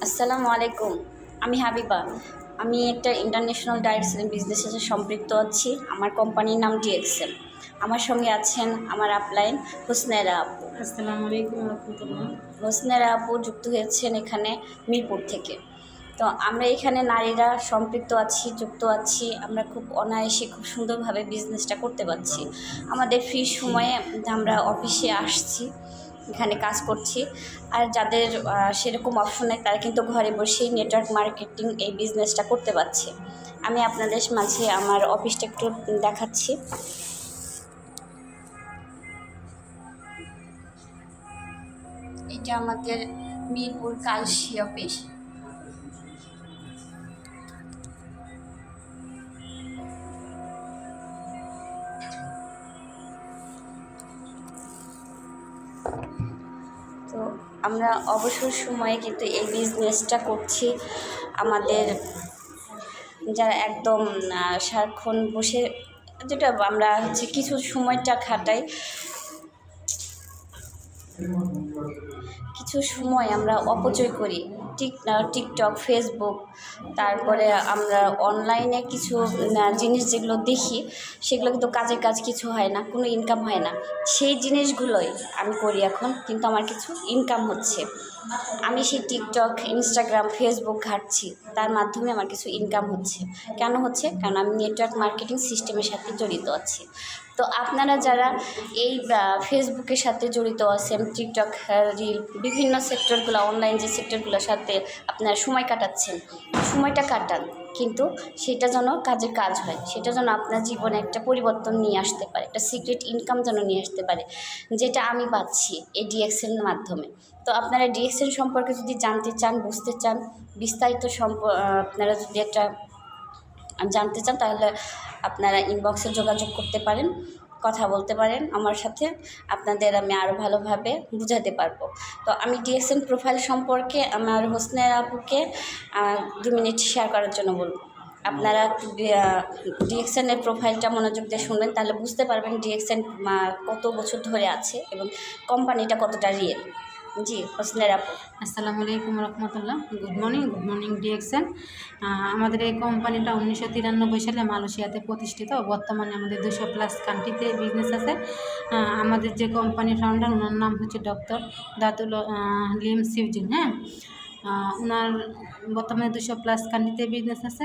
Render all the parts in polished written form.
আসসালামু আলাইকুম। আমি হাবিবা। আমি একটা ইন্টারন্যাশনাল ডাইরেক্ট সেলিং বিজনেসের সাথে সম্পৃক্ত আছি। আমার কোম্পানির নাম ডিএক্সএল। আমার সঙ্গে আছেন আমার আপলাইন হোসনেরা আপু। আসসালামু আলাইকুম রহমতুল্লাহ। হোসনেরা আপু যুক্ত হয়েছেন এখানে মিরপুর থেকে। তো আমরা এখানে নারীরা সম্পৃক্ত আছি, যুক্ত আছি। আমরা খুব অনায়াসে খুব সুন্দরভাবে বিজনেসটা করতে পারছি। আমাদের ফ্রি সময়ে আমরা অফিসে আসছি, এখানে কাজ করছি। আর যাদের সেরকম অপশন নেই তারা কিন্তু ঘরে বসেই নেটওয়ার্ক মার্কেটিং এই বিজনেসটা করতে পারছে। আমি আপনাদের মাঝে আমার অফিসটা একটু দেখাচ্ছি। এটা আমাদের মিরপুর কালশি অফিস। তো আমরা অবসর সময়ে কিন্তু এই বিজনেসটা করছি। আমাদের যারা একদম সারাক্ষণ বসে, যেটা আমরা হচ্ছে কিছু সময়টা খাটাই, কিছু সময় আমরা অপচয় করি টিকটক, ফেসবুক, তারপরে আমরা অনলাইনে কিছু জিনিস যেগুলো দেখি সেগুলো কিন্তু কাজের কাজ কিছু হয় না, কোনো ইনকাম হয় না। সেই জিনিসগুলোই আমি করি এখন, কিন্তু আমার কিছু ইনকাম হচ্ছে। আমি সেই টিকটক, ইনস্টাগ্রাম, ফেসবুক ঘাঁটছি, তার মাধ্যমে আমার কিছু ইনকাম হচ্ছে। কেন হচ্ছে? কারণ আমি নেটওয়ার্ক মার্কেটিং সিস্টেমের সাথে জড়িত আছি। তো আপনারা যারা এই ফেসবুকের সাথে জড়িত আছেন, টিকটক, রিল, বিভিন্ন সেক্টরগুলো, অনলাইন যে সেক্টরগুলোর সাথে আপনারা সময় কাটাচ্ছেন, সময়টা কাটান, কিন্তু সেটা যেন কাজের কাজ হয়, সেটা যেন আপনার জীবনে একটা পরিবর্তন নিয়ে আসতে পারে, একটা সিক্রেট ইনকাম যেন নিয়ে আসতে পারে, যেটা আমি পাচ্ছি এই ডিএক্সএল মাধ্যমে। তো আপনারা ডিএক্সএল সম্পর্কে যদি জানতে চান, বুঝতে চান, বিস্তারিত আপনারা যদি একটা জানতে চান, তাহলে আপনারা ইনবক্সে যোগাযোগ করতে পারেন, কথা বলতে পারেন আমার সাথে। আপনাদের আমি আরও ভালোভাবে বুঝাতে পারবো। তো আমি ডিএক্সএল প্রোফাইল সম্পর্কে আমার হোসনেরা আপুকে 2 মিনিট শেয়ার করার জন্য বলবো। আপনারা ডিএক্সএনের প্রোফাইলটা মনোযোগ দিয়ে শুনবেন, তাহলে বুঝতে পারবেন ডিএক্সএন কত বছর ধরে আছে এবং কোম্পানিটা কতটা রিয়েল। জি হোসনেরা আপু। আসসালামু আলাইকুম রহমতুল্লাহ। Good morning DXL. আমাদের এই কোম্পানিটা 1993 সালে মালয়েশিয়াতে প্রতিষ্ঠিত। বর্তমানে আমাদের 200+ কান্ট্রিতে বিজনেস আছে। আমাদের যে কোম্পানির ফাউন্ডার, ওনার নাম হচ্ছে ডক্টর দাতুল লিম সিউজিন। ওনার বর্তমানে 200+ কান্ট্রিতে বিজনেস আছে।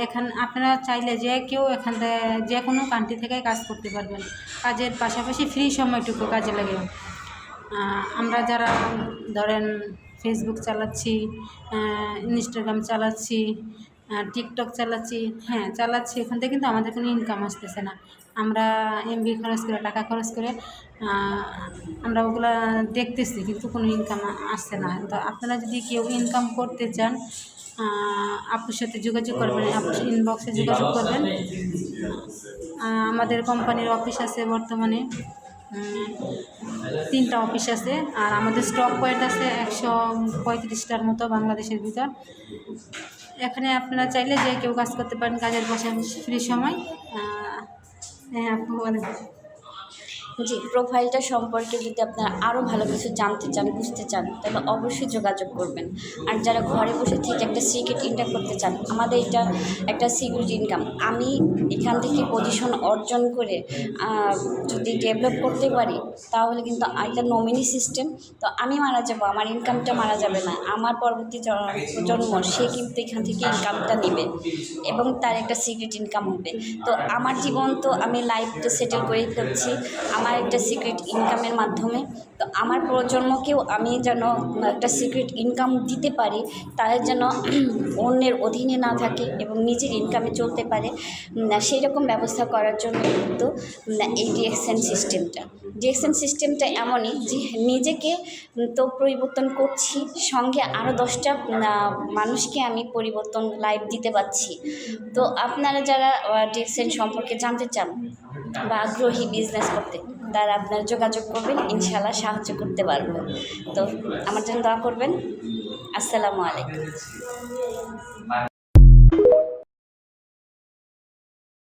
এখান আপনারা চাইলে যে কেউ এখান থেকে যে কোনো কান্ট্রি থেকে কাজ করতে পারবেন। কাজের পাশাপাশি ফ্রি সময়টুকু কাজে লাগে। আমরা যারা ধরেন ফেসবুক চালাচ্ছি, ইনস্টাগ্রাম চালাচ্ছি, টিকটক চালাচ্ছি, চালাচ্ছি, এখান থেকে কিন্তু আমাদের কোনো ইনকাম আসতেছে না। আমরা এমবি খরচ করে, টাকা খরচ করে আমরা ওগুলা দেখতেছি, কিন্তু কোনো ইনকাম আসছে না। তো আপনারা যদি কেউ ইনকাম করতে চান, আপুর সাথে যোগাযোগ করবেন, আপুর ইনবক্সে যোগাযোগ করবেন। আমাদের কোম্পানির অফিস আছে বর্তমানে 3টা অফিস আছে, আর আমাদের স্টক পয়েন্ট আছে 135টার মতো বাংলাদেশের ভিতর। এখানে আপনারা চাইলে যে কেউ কাজ করতে পারেন কাজের পাশাপাশি ফ্রি সময়। আপু বলেন। জি, প্রোফাইলটা সম্পর্কে যদি আপনারা আরও ভালো কিছু জানতে চান, বুঝতে চান, তাহলে অবশ্যই যোগাযোগ করবেন। আর যারা ঘরে বসে থেকে একটা সিক্রেট ইনকাম করতে চান, আমাদের এটা একটা সিক্রেট ইনকাম। আমি এখান থেকে পজিশন অর্জন করে যদি ডেভেলপ করতে পারি, তাহলে কিন্তু একটা নমিনি সিস্টেম। তো আমি মারা যাব, আমার ইনকামটা মারা যাবে না, আমার পরবর্তী প্রজন্ম সে কিন্তু এখান থেকে ইনকামটা নেবে এবং তার একটা সিক্রেট ইনকাম হবে। তো আমার জীবন তো আমি লাইফটা সেটেল করেই ফেলছি আমার একটা সিক্রেট ইনকামের মাধ্যমে। তো আমার প্রজন্মকেও আমি যেন একটা সিক্রেট ইনকাম দিতে পারি, তাদের যেন অন্যের অধীনে না থাকে এবং নিজের ইনকামে চলতে পারে, সেই রকম ব্যবস্থা করার জন্য কিন্তু এই ডিএক্সএন সিস্টেমটা এমনই যে নিজেকে তো পরিবর্তন করছি, সঙ্গে আরও 10টা মানুষকে আমি পরিবর্তন লাইভ দিতে পারছি। তো আপনারা যারা ডিএক্সএন সম্পর্কে জানতে চান বা আগ্রহী বিজনেস করতে, তারা আপনারা যোগাযোগ করবেন, ইনশাআল্লাহ সাহায্য করতে পারবো। তো আমার জন্য দোয়া করবেন। আসসালামু আলাইকুম।